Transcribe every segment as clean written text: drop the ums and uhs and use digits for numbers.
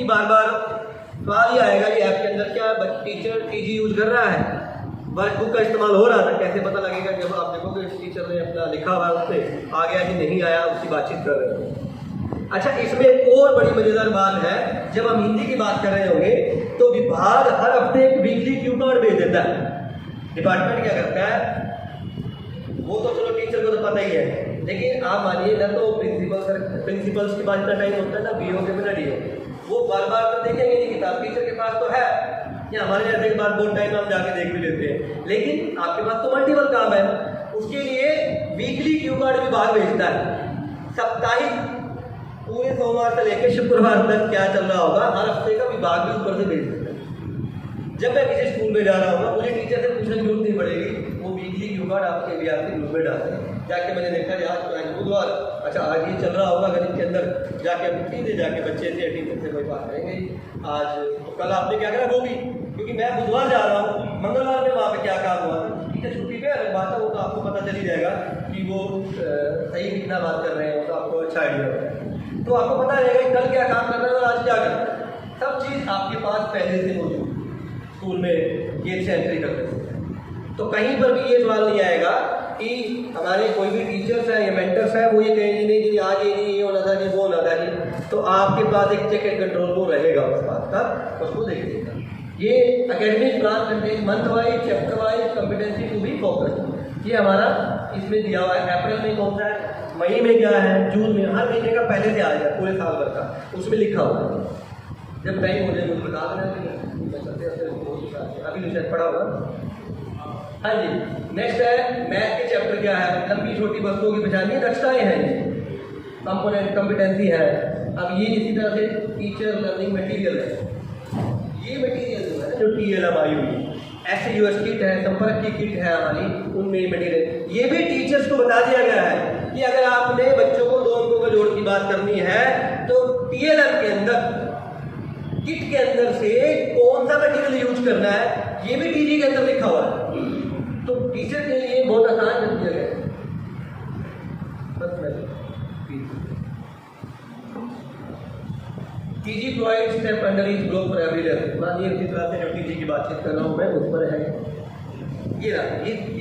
बार बार सवाल ही आएगा कि ऐप के अंदर क्या टीचर टीजी यूज कर रहा है, वर्कबुक का इस्तेमाल हो रहा था। कैसे पता लगेगा? जब आप देखोगे इस टीचर ने अपना लिखा हुआ है उसमें आ गया कि नहीं आया, उसकी बातचीत कर रहे हो। अच्छा, इसमें एक और बड़ी मजेदार बात है, जब हम हिंदी की बात कर रहे होंगे तो विभाग हर हफ्ते एक वीकली क्यू कार्ड भेज देता है। डिपार्टमेंट क्या करता है वो तो चलो टीचर को तो पता ही है, लेकिन आप मानिए ना तो प्रिंसिपल्स के पास इतना टाइम होता है ना, बीओ के बिना डीओ, वो बार बार तो देखेंगे नहीं किताब। टीचर के पास तो है, या हमारे जैसे के बाद बहुत टाइम हम जाके देख भी लेते हैं, लेकिन आपके पास तो मल्टीपल काम है। उसके लिए वीकली क्यू कार्ड विभाग भेजता है। साप्ताहिक पूरे सोमवार से लेकर शुक्रवार तक क्या चल रहा होगा हर हफ्ते का विभाग भी ऊपर से भेज देता है। जब मैं किसी स्कूल में जा रहा हूँ मुझे टीचर से पूछने की जरूरत नहीं पड़ेगी, वो वीकली क्यू कार्ड आपके विद्यार्थी ग्रुप में डालते हैं। जाके मैंने देखा आज बुधवार, अच्छा आज ये चल रहा होगा गणित के अंदर, जाके हम सीधे जाके बच्चे से टीचर से कोई बात करेंगे आज, तो कल आपने क्या करा वो भी, क्योंकि मैं बुधवार जा रहा हूँ, मंगलवार में वहाँ पे क्या काम हुआ, टीचर छुट्टी पे अलग बात है, वो तो आपको पता चल ही जाएगा कि वो सही कितना बात कर रहे हैं, वो तो आपको अच्छा आइडिया होता है। तो आपको पता रहेगा कि कल क्या काम करना है और आज क्या करना है, सब चीज़ आपके पास पहले से मौजूद स्कूल में गेट से एंट्री करते हैं। तो कहीं पर भी ये सवाल नहीं आएगा कि हमारे कोई भी टीचर्स हैं या मेंटर्स हैं वो ये कहेंगे नहीं कि आज ये नहीं ये होना था कि वो होना था कि, तो आपके पास एक चेक एंड कंट्रोल रूम रहेगा उस बात का, उसको देखिएगा। ये academic plan content month wise, chapter wise, competency to be focus, ये हमारा इसमें दिया हुआ है। अप्रैल में कौन सा है, मई में क्या है, जून में, हर महीने का पहले से आ जाएगा पूरे साल भर का, उसमें लिखा हुआ है। जब टाइम हो जाए मुझे बता देना, अभी तो शायद पढ़ा होगा। हाँ जी, नेक्स्ट है मैथ के चैप्टर क्या है, लंबी छोटी वस्तुओं की पहचान, ये दक्षताएं हैं, कंपोनेंट कॉम्पिटेंसी है। अब ये इसी तरह से टीचर लर्निंग मटेरियल है, ये मटेरियल जो है जो TLM आई हुई SUS किट है, संपर्क की किट है हमारी, उनमें ये मटेरियल, ये भी टीचर्स को बता दिया गया है कि अगर आपने बच्चों को 2 अंकों का जोड़ की बात करनी है तो TLM के अंदर किट के अंदर से कौन सा मटेरियल यूज करना है, ये भी TG के अंदर लिखा हुआ है। तो टीचर के लिए बहुत आसान कर दिया गया है। TG provides step each block for every level. मानिए इसी तरह से जो TG की बातचीत कर रहा हूँ मैं उस पर है ये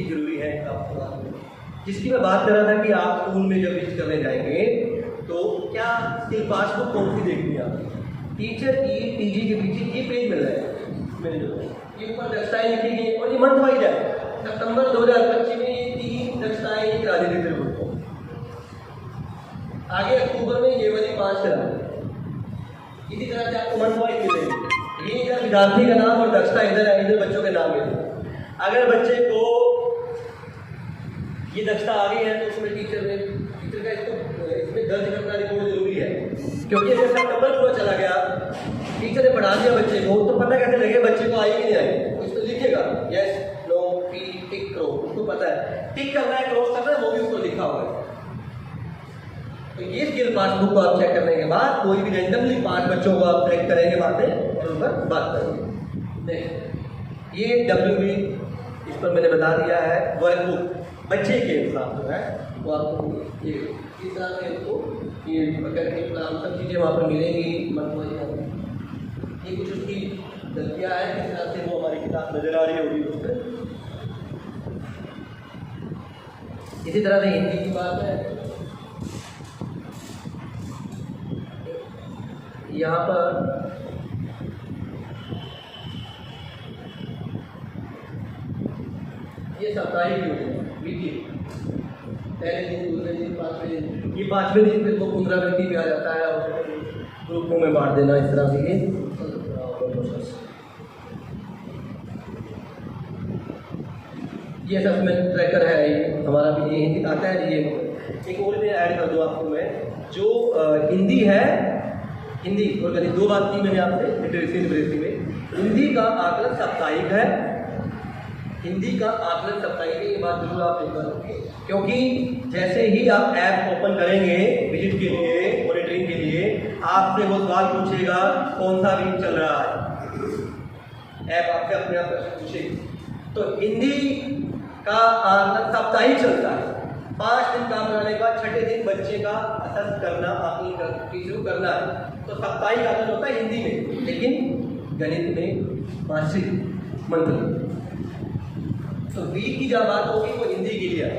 जरूरी है आपको, जिसकी मैं बात कर रहा था कि आप स्कूल में जब विजिट करने जाएंगे तो क्या स्किल पासबुक कौन सी देखनी है आपको, टीचर की TG के पीछे ये पेज मिल रहा है, ये ऊपर दक्षताएं लिखी गई और ये मंथ वाइज है। सितंबर 2025 में ये 3 दक्षताएं करा दी थी को, आगे अक्टूबर में ये वाली 5 करा दी। इसी तरह से आपको मंथ वाइज मिलेगी, ये इधर विद्यार्थी का नाम और दक्षता इधर है, इधर बच्चों के नाम मिलेंगे। अगर बच्चे को ये दक्षता आ गई है तो उसमें टीचर का इसमें दर्ज करना रिकॉर्ड जरूरी है, क्योंकि अगर सितंबर पूरा चला गया, टीचर ने पढ़ा दिया बच्चे को, तो पता कैसे लगे बच्चे को आई कि नहीं आई, तो इसको लिखेगा यस नो पी टिक करो, उसको पता है टिक करना है क्लोज करना है, वो भी उसको लिखा हुआ है। तो ये स्किल पासबुक को आप चेक करने के बाद कोई भी रैंडमली 5 बच्चों को आप सेलेक्ट करेंगे बातें और उन पर बात करेंगे। ये WB इस पर मैंने बता दिया है, वर्कबुक बच्चे के हिसाब जो है वो आपको ये इस तरह से उसको ये एकेडमिक प्लान सब चीज़ें वहाँ पर मिलेंगी। ये कुछ उसकी गलतियाँ हैं, जिस तरह से वो हमारी किताब नजर आ रही होगी उस पर। इसी तरह से हिंदी की बात है, यहाँ पर ये साप्ताहिक वीकली, पहले दिन, दूसरे दिन, 5वें दिन, ये 5वें दिन फिर वो पुनरावृत्ति भी आ जाता है और ग्रुपों में बांट देना, इस तरह से ये असेसमेंट ट्रैकर है, ये हमारा भी ये हिंदी आता है। ये एक और मैं ऐड कर दूँ आपको मैं, जो हिंदी है, हिंदी और गणित 2 बात की मैंने आपसे लिटरेसी में। हिंदी का आकलन साप्ताहिक है, हिंदी का आकलन साप्ताहिक है, ये बात जरूर आप एक बार, क्योंकि जैसे ही आप ऐप ओपन करेंगे विजिट के लिए, मॉनिटरिंग के लिए, आपसे वो सवाल पूछेगा कौन सा वीक चल रहा है, ऐप आपसे अपने आप पूछेगी। तो हिंदी का आकलन साप्ताहिक चलता है, 5 दिन काम कराने के बाद छठे दिन बच्चे का असेस करना, आकलन टीचर करना है। तो साप्ताहिक आकलन होता है हिंदी में, लेकिन गणित में मासिक मंथली। तो वीक की जब बात होगी वो हिंदी के लिए है।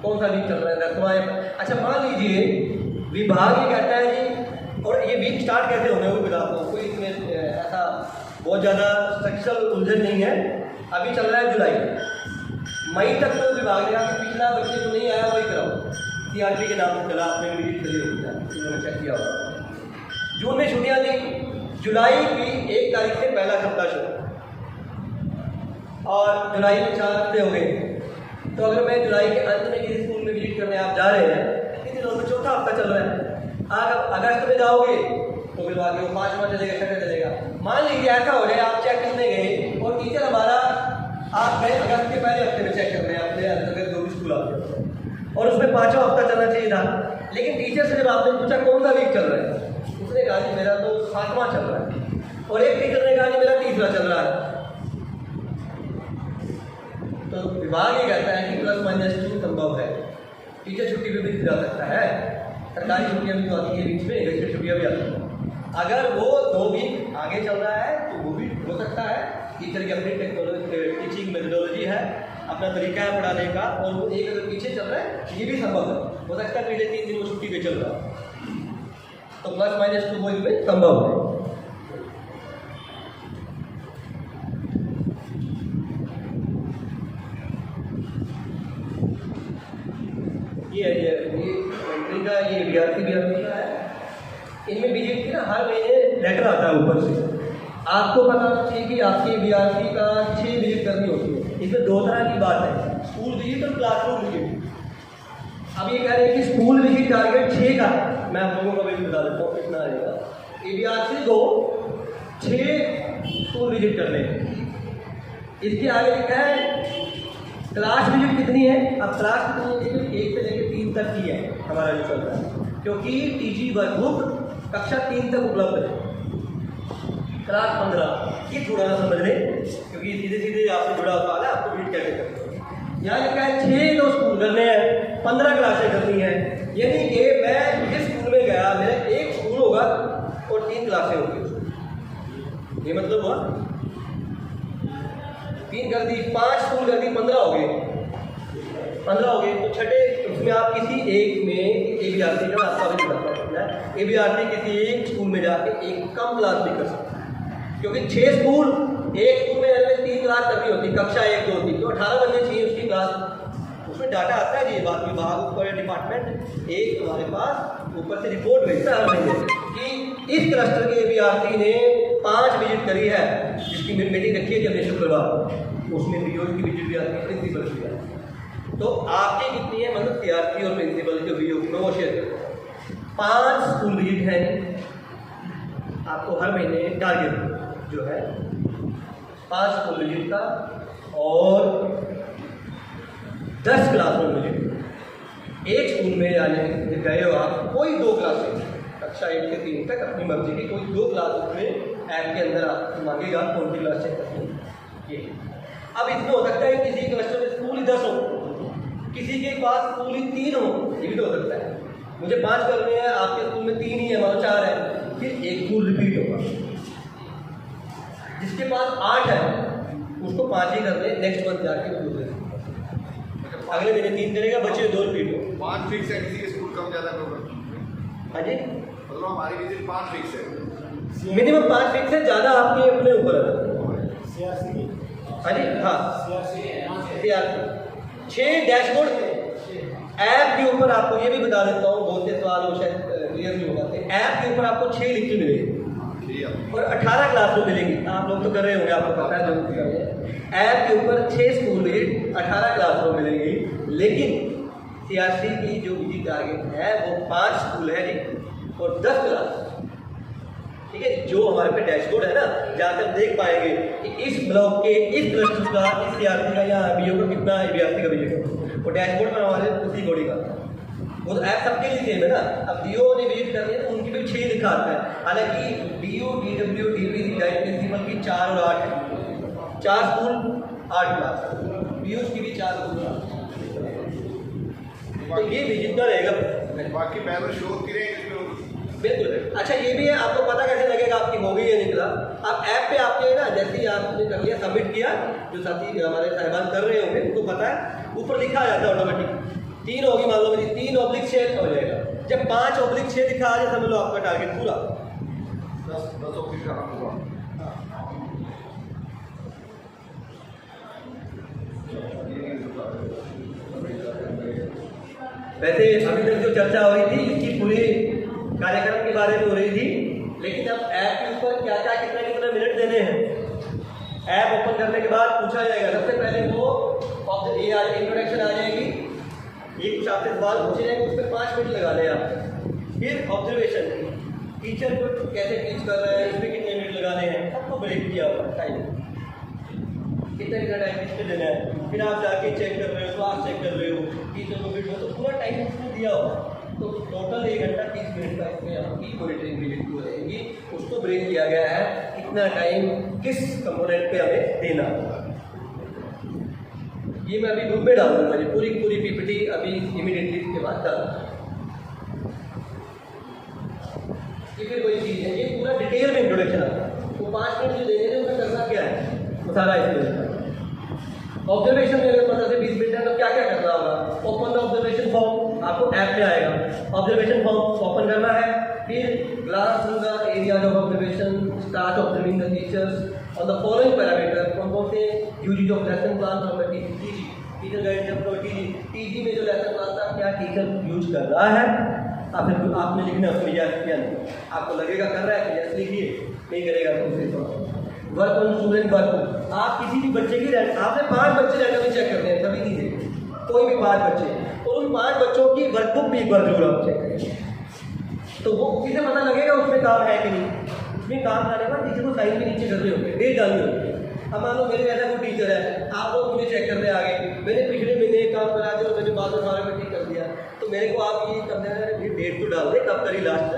कौन सा वीक चल रहा है? 10वां। अच्छा मान लीजिए विभाग ये कहता है जी, और ये वीक स्टार्ट कैसे होंगे वो बताता हूँ, कोई इसमें ऐसा बहुत ज़्यादा स्ट्रक्चरल उलझन नहीं है। अभी चल रहा है जुलाई, मई तक तो विभाग ने कहा कि पिछला बच्चे को नहीं आया वही कराओ। CRP के नाम से चला, आपने मीटिंग चली होगी, उन्होंने चेक किया होगा। जून में छुट्टियाँ दी, जुलाई की 1 तारीख से पहला सप्ताह शुरू, और जुलाई में 4 हफ्ते हो गए। तो अगर मैं जुलाई के अंत में किसी स्कूल में विजिट करने आप जा रहे हैं, कितने दिनों में चौथा हफ्ता चल रहा है, आप अगस्त में जाओगे तो फिर आगे वो 5वां चलेगा, 6वां चलेगा। मान लीजिए ऐसा हो जाए आप चेक करने गए और टीचर हमारा आप गए अगस्त के पहले हफ्ते में चेक करने अपने अंतर्गत जो भी स्कूल आते हैं, और उसमें 5वां हफ्ता चलना चाहिए था, लेकिन टीचर से जब आपने पूछा कौन सा वीक चल रहा है, उसने कहा जी मेरा तो 7वां चल रहा है, और एक टीचर ने कहा जी मेरा 3रा चल रहा है। तो विभाग ये कहता है कि +-2 संभव है, टीचर छुट्टी पे भी जा सकता है, सरकारी छुट्टियां भी तो आती है बीच में, गजटेड छुट्टियां भी आती हैं। अगर वो 2 वीक आगे चल रहा है तो वो भी हो सकता है। टीचर की अपनी टेक्नोलॉजी, टीचिंग मेथडोलॉजी है, अपना तरीका है पढ़ाने का, और वो एक अगर पीछे चल रहा है ये भी संभव है। हो सकता है पहले 3 दिन वो छुट्टी पे चल रहा है, तो +-2 वो इसमें संभव है। ये एंट्री का ये विद्यार्थी का है, इनमें विजिट की ना हर महीने लेटर आता है ऊपर से। आपको पता होना चाहिए कि आपके विद्यार्थी का 6 विजिट करनी होती है। इसमें 2 तरह की बात है, स्कूल विजिट और क्लासरूम विजिट। अब ये कह रहे हैं कि स्कूल विजिट टारगेट 6 का है, मैं आप लोगों को भी बता देता हूँ कितना रहेगा। विद्यार्थी को 6 स्कूल विजिट करने हैं। इसके आगे लिखा है क्लास विजिट कितनी है। अब क्लास कितनी है, 1 से लेकर 3 तक की है हमारा जो चल रहा है, क्योंकि TG वर्कबुक कक्षा 3 तक उपलब्ध है। क्लास 15 ये थोड़ा सा समझ लें, क्योंकि सीधे सीधे आपसे जुड़ा सवाल है, आपको विजिट कैसे करते हैं। यहाँ लिखा है 6 तो स्कूल करने हैं, 15 क्लासें करनी है, यानी कि मैं जिस स्कूल में गया मेरा 1 स्कूल होगा और 3 क्लासें होंगी। ये मतलब हुआ 3 कर दी, 5 स्कूल कर दी, 15 हो गए। 15 हो गए तो छठे उसमें आप किसी एक में विद्यार्थी का आपका भी पता है, विद्यार्थी किसी एक स्कूल में जाके एक कम क्लास भी कर सकता है, क्योंकि 6 स्कूल, एक स्कूल में 3 क्लास करनी होती, कक्षा 1, 2, 3, तो 18 बंदे चाहिए उसकी क्लास। उसमें डाटा आता है जी, बात विभाग ऊपर डिपार्टमेंट एक हमारे पास ऊपर से रिपोर्ट भेजता है हर महीने कि इस क्लस्टर के विद्यार्थी ने 5 विजिट करी है, जिसकी मीटिंग रखी है हमने शुक्रवार, उसमें BO की विजिट भी आती है, प्रिंसिपल की आती है। तो आपकी कितनी है, मतलब CRP और प्रिंसिपल जो BO में वो शेयर करते हैं। 5 स्कूल विजिट है आपको हर महीने टारगेट जो है 5 स्कूल विजिट का, और 10 क्लासरूम विजिट। एक स्कूल में यानी गए हो आप, कोई 2 क्लासें कक्षा 1 से 3 तक अपनी मर्जी की कोई 2 क्लास उसमें ऐप के अंदर आप मांगेगा कौन सी क्लास चेक करनी ये। अब इसमें हो सकता है किसी क्लस्टर में स्कूल ही 10 हो, किसी के पास स्कूल ही 3 हो, ये भी तो हो सकता है। मुझे 5 करने हैं, आपके स्कूल में 3 ही है, मतलब 4 है, फिर एक स्कूल रिपीट होगा। जिसके पास 8 है उसको 5 ही करने, नेक्स्ट मंथ जाके वो दूसरे अगले महीने 3 करेगा, बचे 2 रिपीट हो। 5 फिक्स है, किसी के स्कूल कम ज़्यादा होगा। हाँ जी, मतलब हमारी विजिट 5 फिक्स है, मिनिमम 5 फिक्स है, ज़्यादा आपके अपने ऊपर है। हाँ जी, हाँ CRP 6 डैशबोर्ड ऐप के ऊपर आपको ये भी बता देता हूँ, बहुत से सवाल हो शायद क्लियर नहीं हो पाते। ऐप के ऊपर आपको 6 लिख के मिलेगी और 18 क्लासरूम मिलेंगी। आप लोग तो कर रहे होंगे, आपको पता है जो ऐप के ऊपर 6 स्कूल विजिट, 18 क्लासरूम मिलेंगी। लेकिन CRC की जो विजिट टारगेट है वो 5 स्कूल है जी और 10 क्लास। ठीक है, जो हमारे पे डैशबोर्ड है ना, जहाँ से हम देख पाएंगे कि इस ब्लॉक के इस क्लस्टर का, इस CRC का या BO का कितना विद्यार्थी का विजिट है, वो डैशबोर्ड पर हमारे उसी बॉडी का वो तो ऐप सबके लिए सेम है ना। अब BO ने विजिट करनी है तो उनकी भी 6 लिखा आता है, हालांकि BO, DW, DP, direct principal की 4 और 8 है, 4 स्कूल 8 क्लास, BO की भी 4 स्कूल। तो ये भी जितना रहेगा बाकी बैनर शो होती रहेंगे बिल्कुल। अच्छा ये भी है, आपको पता कैसे लगेगा आपकी हो गई है निकला? आप ऐप पे आपके ना जैसे ही आपने कर लिया सबमिट किया, जो साथी हमारे साहिबान कर रहे होंगे उनको पता है, ऊपर लिखा आ जाता है ऑटोमेटिक 3 होगी, मान लो मेरी 3/6 हो जाएगा। जब 5/6 लिखा आ जाए समझ लो आपका टारगेट पूरा। 10 ऑफिस का काम हुआ। वैसे अभी तक जो चर्चा हो रही थी इसकी पूरी कार्यक्रम के बारे में हो रही थी, लेकिन अब ऐप के ऊपर क्या क्या कितना कितना मिनट देने हैं, ऐप ओपन करने के बाद पूछा जाएगा। सबसे पहले वो ये इंट्रोडक्शन आ जाएगी, ये कुछ आपसे सवाल पूछे जाएंगे, उस पर 5 मिनट लगाने हैं आपको। फिर ऑब्जर्वेशन, टीचर को कैसे टीच कर रहे हैं, इसमें कितने मिनट लगाने हैं, सबको ब्रेक किया हुआ टाइम, कितना कितना टाइम किस पे देना है। फिर आप जाके चेक कर रहे हो, क्लास चेक कर रहे हो, टीचर को वीडियो, तो पूरा टाइम उसने दिया हुआ। तो टोटल 1 घंटा 30 मिनट का इसमें आपकी मॉनिटरिंग पीरियड हो रहेगी। उसको ब्रेक किया गया है कितना टाइम किस कंपोनेंट पे हमें देना होगा। ये मैं अभी ग्रुप में डाल दूँगा, ये पूरी पूरी पीपीटी अभी इमीडिएटली इसके बाद डाल। ये फिर कोई चीज़ है, ये पूरा डिटेल में इंट्रोडक्शन आता है। तो 5 मिनट जो देने थे उसमें करना क्या है वो सारा इसमें। ऑब्जर्वेशन में अगर 15 से 20 मिनट है तो क्या क्या करना होगा? ओपन द ऑब्जर्वेशन फॉर्म, आपको ऐप में आएगा, ऑब्जर्वेशन फॉर्म ओपन करना है। फिर glass through the areas of observation, start observing the teachers on the following parameter. कौन कौन से uses of lesson plan from the teacher guidance from TG में जो लेसन प्लान था क्या टीचर यूज कर रहा है, आपने लिखना है यस या नहीं। आपको लगेगा कर रहा है तो यस लिखिए, नहीं करेगा तो उसे वर्क ऑन स्टूडेंट वर्क। आप किसी भी बच्चे की आपने 5 बच्चे रैंडमली चेक करते हैं, सभी चीज़ें, कोई भी 5 बच्चे, और उन 5 बच्चों की वर्कबुक भी एक बार जरूर आप चेक करें, तो वो किसे पता लगेगा उसमें काम है कि नहीं। उसमें काम करने के बाद टीचर को साइन भी नीचे कर रहे होंगे, डेट डालनी होगी। अब मान लो मेरे ऐसा कोई टीचर है, आप लोग मुझे चेक करने आ गए, मैंने पिछले महीने एक काम करा दिया और मैंने बाद में सारे में ठीक कर दिया, तो मेरे को आप ये कर देना है, डेट तो डाल दे कब करी लास्ट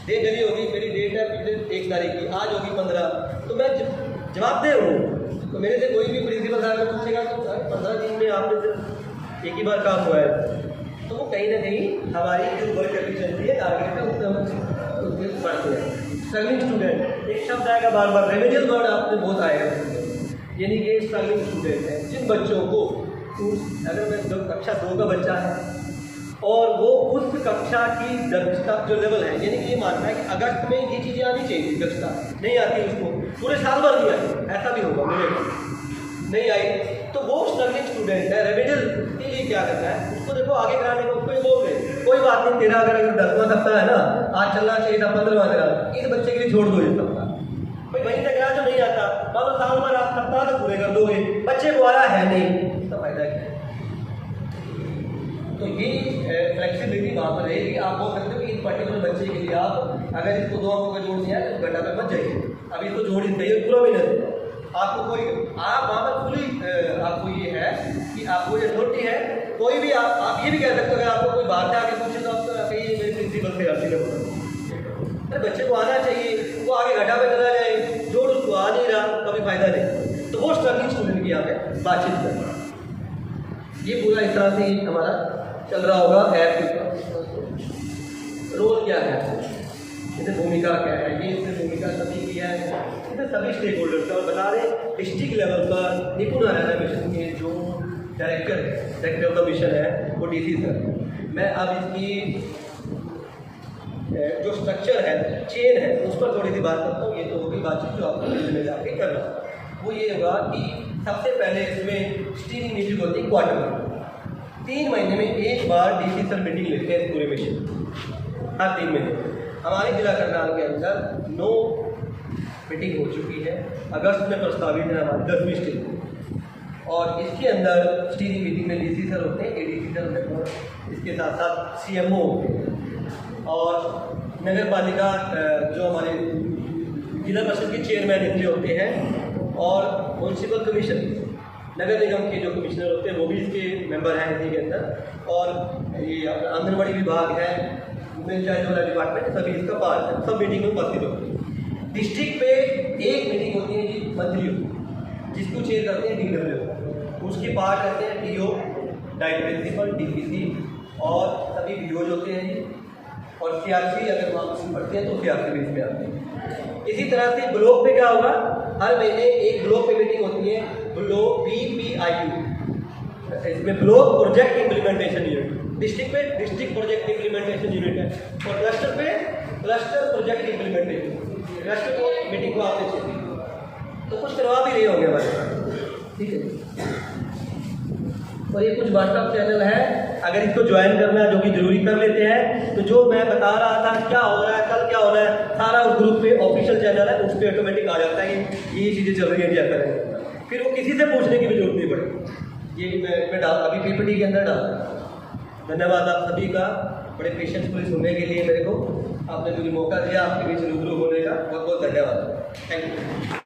डेट डली होगी, मेरी डेट है पिछले 1 तारीख की, आज होगी 15, तो मैं जवाबदेह हूँ। तो मेरे से कोई भी प्रिंसिपल साहब को पूछेगा तो 15 दिन में आपने सिर्फ एक ही बार काम हुआ है, तो वो कहीं ना कहीं हमारी जो वर्क एफिशिएंसी है टारगेट है उससे हम उसमें बढ़ते हैं। स्ट्रगलिंग स्टूडेंट, एक शब्द आएगा बार बार, रेमेडियल वर्ड आपने बहुत आएगा, यानी कि स्ट्रगलिंग स्टूडेंट है जिन बच्चों को, अगर मैं कक्षा 2 का बच्चा है और वो उस कक्षा की दक्षता जो लेवल है, यानी कि ये मानना है कि अगस्त में ये चीज़ें आनी चाहिए, दक्षता नहीं आती उसको, पूरे साल भर दिया है, ऐसा भी होगा मिलेगा, नहीं आई तो वो स्ट्रगलिंग स्टूडेंट है। रेमेडियल के लिए क्या करना है, उसको देखो आगे कराने को उसको बोल रहे कोई बात नहीं, तेरा अगर 10वां सप्ताह है ना, आज चलना चाहिए था 15वां तेरा, इस बच्चे के लिए छोड़ दो ये सप्ताह, भाई वहीं तक रहा जो नहीं आता, मान लो साल भर आप सप्ताह तक पूरे कर दोगे, बच्चे को आ रहा है नहीं, इसका फायदा क्या है। तो ये फ्लेक्सिबिलिटी वहाँ पर रहेगी। आप बोल सकते हो कि इस पर्टिकुलर बच्चे के लिए आप अगर इसको 2 अंकों का जोड़ दिया है तो घटा पे मत जाइए, अभी इसको जोड़ ही चाहिए पूरा महीना देना आपको, कोई आप वहाँ पर पूरी आपको ये है कि आपको ये अथॉरिटी है, कोई भी आप ये भी कह सकते हो, अगर आपको कोई बात है आगे पूछे तो आप कहिए मेरे प्रिंसिपल से आती है, अरे बच्चे को आना चाहिए, वो आगे घटा पे चला जाए, जोड़ उसको आ नहीं रहा, कभी फायदा नहीं। तो वो स्ट्रगलिंग स्टूडेंट की यहाँ पे बातचीत करना, ये पूरा इस तरह से हमारा चल रहा होगा ऐप के ऊपर। रोल क्या है, जैसे भूमिका क्या है, ये इसमें भूमिका सभी की है, इसमें सभी स्टेक होल्डर्स का, और बता दें डिस्ट्रिक्ट लेवल पर निपुण नारायण मिशन के जो डायरेक्टर ऑफ द मिशन है वो DC सर। मैं अब इसकी जो स्ट्रक्चर है, चेन है, उस पर थोड़ी सी बात करता हूँ। ये तो होगी बातचीत जो आपको में जाके कर रहा हूँ, वो ये होगा कि सबसे पहले इसमें स्टीयरिंग मीटिंग होती है क्वार्टर में, 3 महीने में एक बार DC सर मीटिंग लेते हैं पूरे मिशन, हर 3 महीने। हमारे जिला करनाल के अंदर 9 मीटिंग हो चुकी है, अगस्त में प्रस्तावित है हमारी 10वीं स्टीयरिंग, और इसके अंदर स्टीयरिंग मीटिंग में DC सर होते हैं, ADC सर होते हैं, इसके साथ साथ CMO होते हैं, और नगर पालिका जो हमारे जिला परिषद के चेयरमैन इसके होते हैं, और म्यूनसिपल कमीशन नगर निगम के जो कमिश्नर होते हैं वो भी इसके मेंबर हैं इसी के अंदर, और ये आंगनबाड़ी विभाग है, वुमेन चाइल्ड वाला डिपार्टमेंट, सभी इसका पार्ट है, सब मीटिंग में उपस्थित होते हैं। डिस्ट्रिक्ट पे एक मीटिंग होती है जी मंथली होती, जिसको चेयर करते हैं DW, उसके पार्ट रहते हैं DO, डाइट प्रिंसिपल, DPC और सभी वीडियोज होते हैं जी, और CRC अगर वहाँ कुछ पढ़ते हैं तो CRC भी इसमें आते हैं। इसी तरह से ब्लॉक पे क्या होगा, हर महीने एक ब्लॉक पे मीटिंग होती है, ब्लॉक BPIU, इसमें block project implementation unit, district पे डिस्ट्रिक्ट प्रोजेक्ट इम्प्लीमेंटेशन यूनिट है, और क्लस्टर पे क्लस्टर प्रोजेक्ट इम्प्लीमेंटेशन, क्लस्टर को मीटिंग को आपने चाहिए तो कुछ करवा भी नहीं होंगे हमारे साथ, ठीक है। और ये कुछ व्हाट्सअप चैनल है, अगर इसको ज्वाइन करना जो कि जरूरी कर लेते हैं, तो जो मैं बता रहा था क्या हो रहा है, कल क्या हो रहा है, सारा उस ग्रुप पे ऑफिशियल चैनल है, उस पर ऑटोमेटिक आ जाता है कि ये चीज़ें चल रही हैं, क्या करें, फिर वो किसी से पूछने की भी जरूरत नहीं पड़ेगी। ये मैं डाल अभी PPT के अंदर डाल। धन्यवाद आप सभी का, बड़े पेशेंसफुली सुनने के लिए मेरे को, आपने मुझे मौका दिया आपके बीच रूबरू होने का, बहुत बहुत धन्यवाद, थैंक यू।